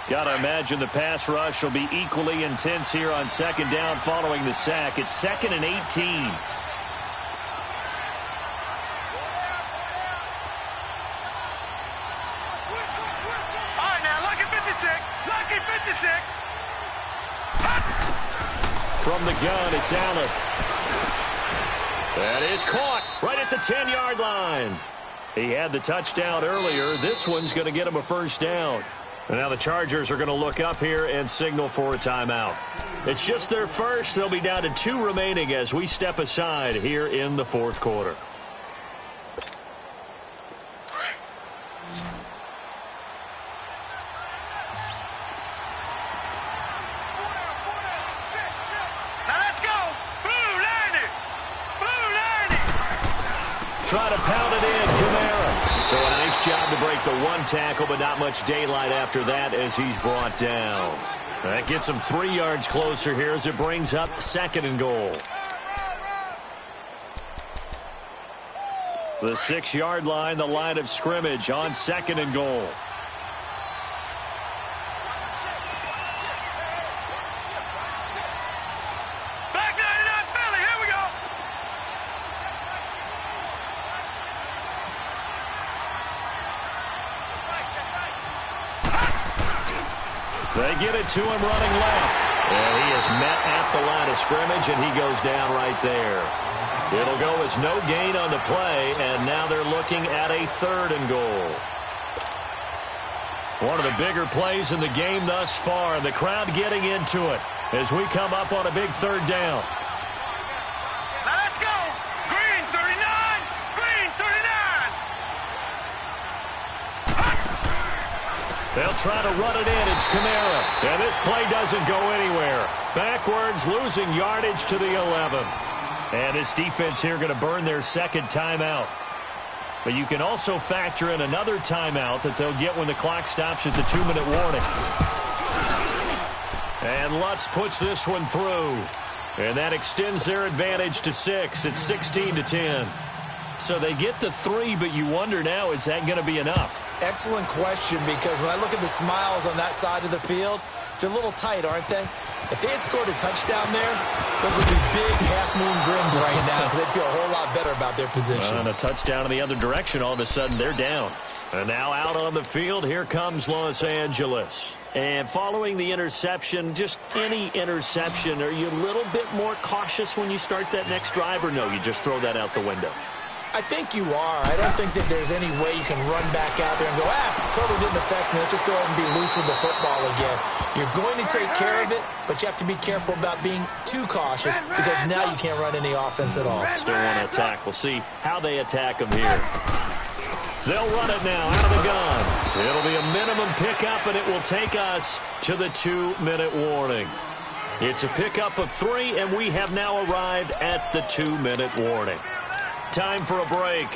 S2: Got to imagine the pass rush will be equally intense here on 2nd down following the sack. It's 2nd and 18.
S4: All right, now, lucky 56. Lucky 56.
S2: From the gun, it's Allen. That is caught right at the 10-yard line. He had the touchdown earlier. This one's going to get him a 1st down. And now the Chargers are going to look up here and signal for a timeout. It's just their first. They'll be down to 2 remaining as we step aside here in the fourth quarter. Try to pound it in, Kamara. So a nice job to break the 1 tackle, but not much daylight after that as he's brought down. That gets him 3 yards closer here as it brings up 2nd and goal. The 6-yard line, the line of scrimmage on 2nd and goal. They get it to him running left. And he is met at the line of scrimmage, and he goes down right there. It'll go as no gain on the play, and now they're looking at a 3rd and goal. One of the bigger plays in the game thus far, and the crowd getting into it as we come up on a big 3rd down.
S4: Let's go! Green 39! Green 39!
S2: They'll try to run it in. It's Kamara. And this play doesn't go anywhere. Backwards, losing yardage to the 11. And this defense here going to burn their 2nd timeout. But you can also factor in another timeout that they'll get when the clock stops at the 2-minute warning. And Lutz puts this one through. And that extends their advantage to 6. It's 16-10. So they get the 3, but you wonder now, is that going to be enough?
S3: Excellent question, because when I look at the smiles on that side of the field, they're a little tight, aren't they? If they had scored a touchdown there, those would be big half-moon grins right now because they'd feel a whole lot better about their position.
S2: And a touchdown in the other direction, all of a sudden they're down. And now out on the field, here comes Los Angeles. And following the interception, just any interception, are you a little bit more cautious when you start that next drive, or no, you just throw that out the window?
S3: I think you are. I don't think that there's any way you can run back out there and go, totally didn't affect me. Let's just go ahead and be loose with the football again. You're going to take care of it, but you have to be careful about being too cautious because now you can't run any offense at all.
S2: Still want to attack. We'll see how they attack them here. They'll run it now out of the gun. It'll be a minimum pickup, and it will take us to the 2-minute warning. It's a pickup of 3, and we have now arrived at the 2-minute warning. Time for a break.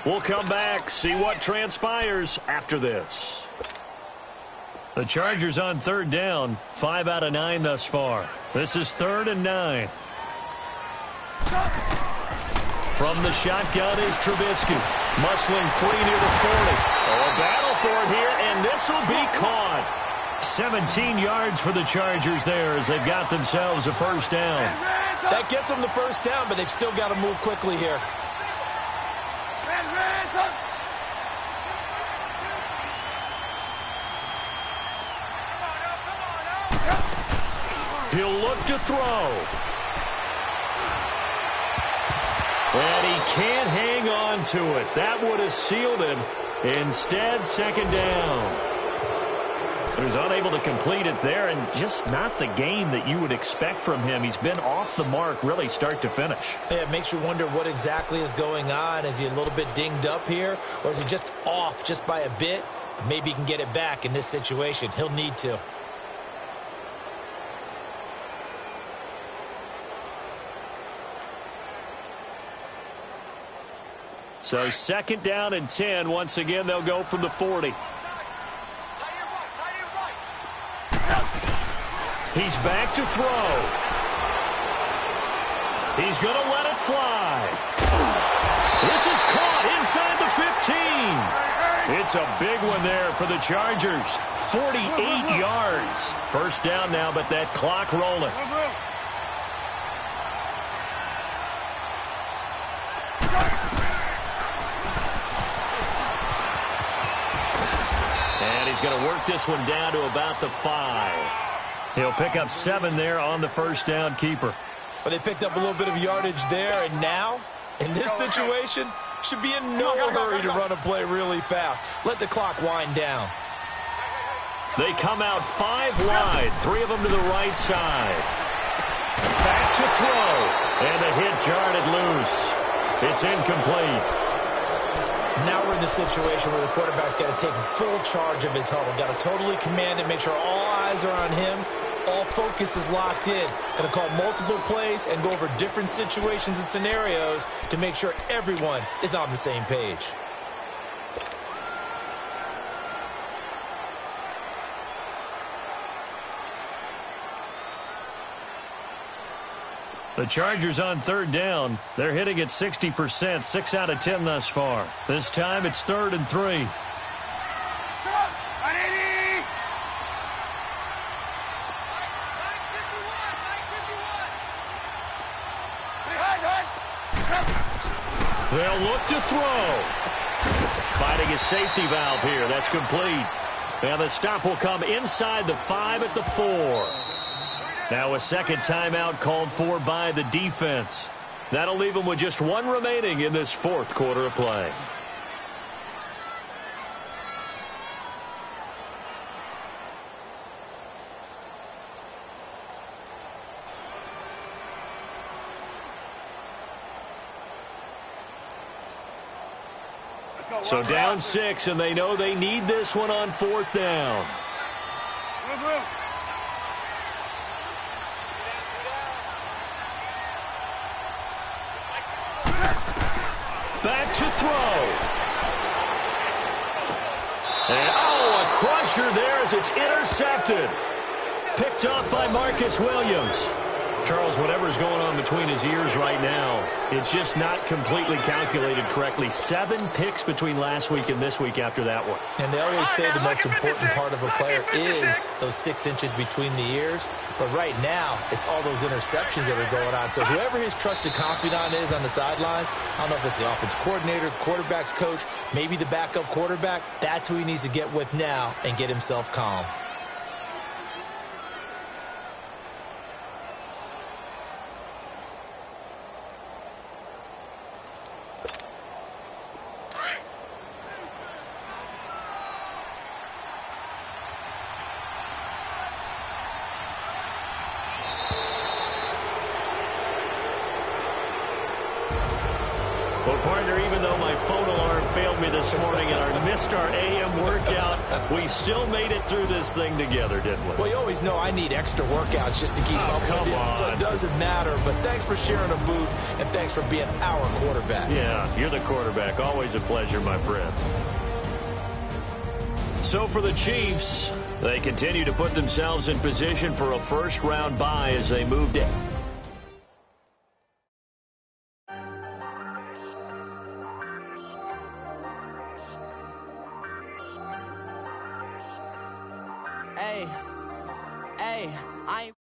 S2: We'll come back, see what transpires after this. The Chargers on 3rd down, 5 out of 9 thus far. This is 3rd and 9. From the shotgun is Trubisky, muscling free near the 40. Oh, a battle for it here, and this will be caught. 17 yards for the Chargers there as they've got themselves a 1st down.
S3: That gets them the 1st down, but they've still got to move quickly here.
S2: He'll look to throw. And he can't hang on to it. That would have sealed him. Instead, 2nd down. So he's unable to complete it there, and just not the game that you would expect from him. He's been off the mark really start to finish.
S3: Yeah, it makes you wonder what exactly is going on. Is he a little bit dinged up here, or is he just off just by a bit? Maybe he can get it back in this situation. He'll need to.
S2: So 2nd down and 10. Once again, they'll go from the 40. He's back to throw. He's going to let it fly. This is caught inside the 15. It's a big one there for the Chargers. 48 yards. 1st down now, but that clock rolling. And he's going to work this one down to about the 5. He'll pick up 7 there on the 1st down keeper.
S3: But they picked up a little bit of yardage there, and now, in this situation, should be in no hurry to run a play really fast. Let the clock wind down.
S2: They come out 5 wide, 3 of them to the right side. to throw. And the hit jarred it loose. It's incomplete.
S3: Now we're in the situation where the quarterback's got to take full charge of his huddle. Got to totally command it, make sure all eyes are on him. All focus is locked in. Going to call multiple plays and go over different situations and scenarios to make sure everyone is on the same page.
S2: The Chargers on third down. They're hitting at 60%, 6 out of 10 thus far. This time it's 3rd and 3. They'll look to throw. Finding a safety valve here. That's complete. And the stop will come inside the 5 at the 4. Now a second timeout called for by the defense. That'll leave them with just 1 remaining in this 4th quarter of play. So down 6, and they know they need this one on 4th down. Back to throw. And, a crusher there as it's intercepted. Picked up by Marcus Williams. Charles, whatever's going on between his ears right now, it's just not completely calculated correctly. 7 picks between last week and this week after that one.
S3: And they always say the most important part of a player is those 6 inches between the ears. But right now, it's all those interceptions that are going on. So whoever his trusted confidant is on the sidelines, I don't know if it's the offense coordinator, the quarterback's coach, maybe the backup quarterback, that's who he needs to get with now and get himself calm.
S2: Well, partner, even though my phone alarm failed me this morning and I missed our AM workout, we still made it through this thing together, didn't we?
S3: Well, you always know I need extra workouts just to keep up with you, so it doesn't matter. But thanks for sharing a boot, and thanks for being our quarterback.
S2: Yeah, you're the quarterback. Always a pleasure, my friend. So for the Chiefs, they continue to put themselves in position for a first-round bye as they moved in.
S1: Hey, hey, I ain't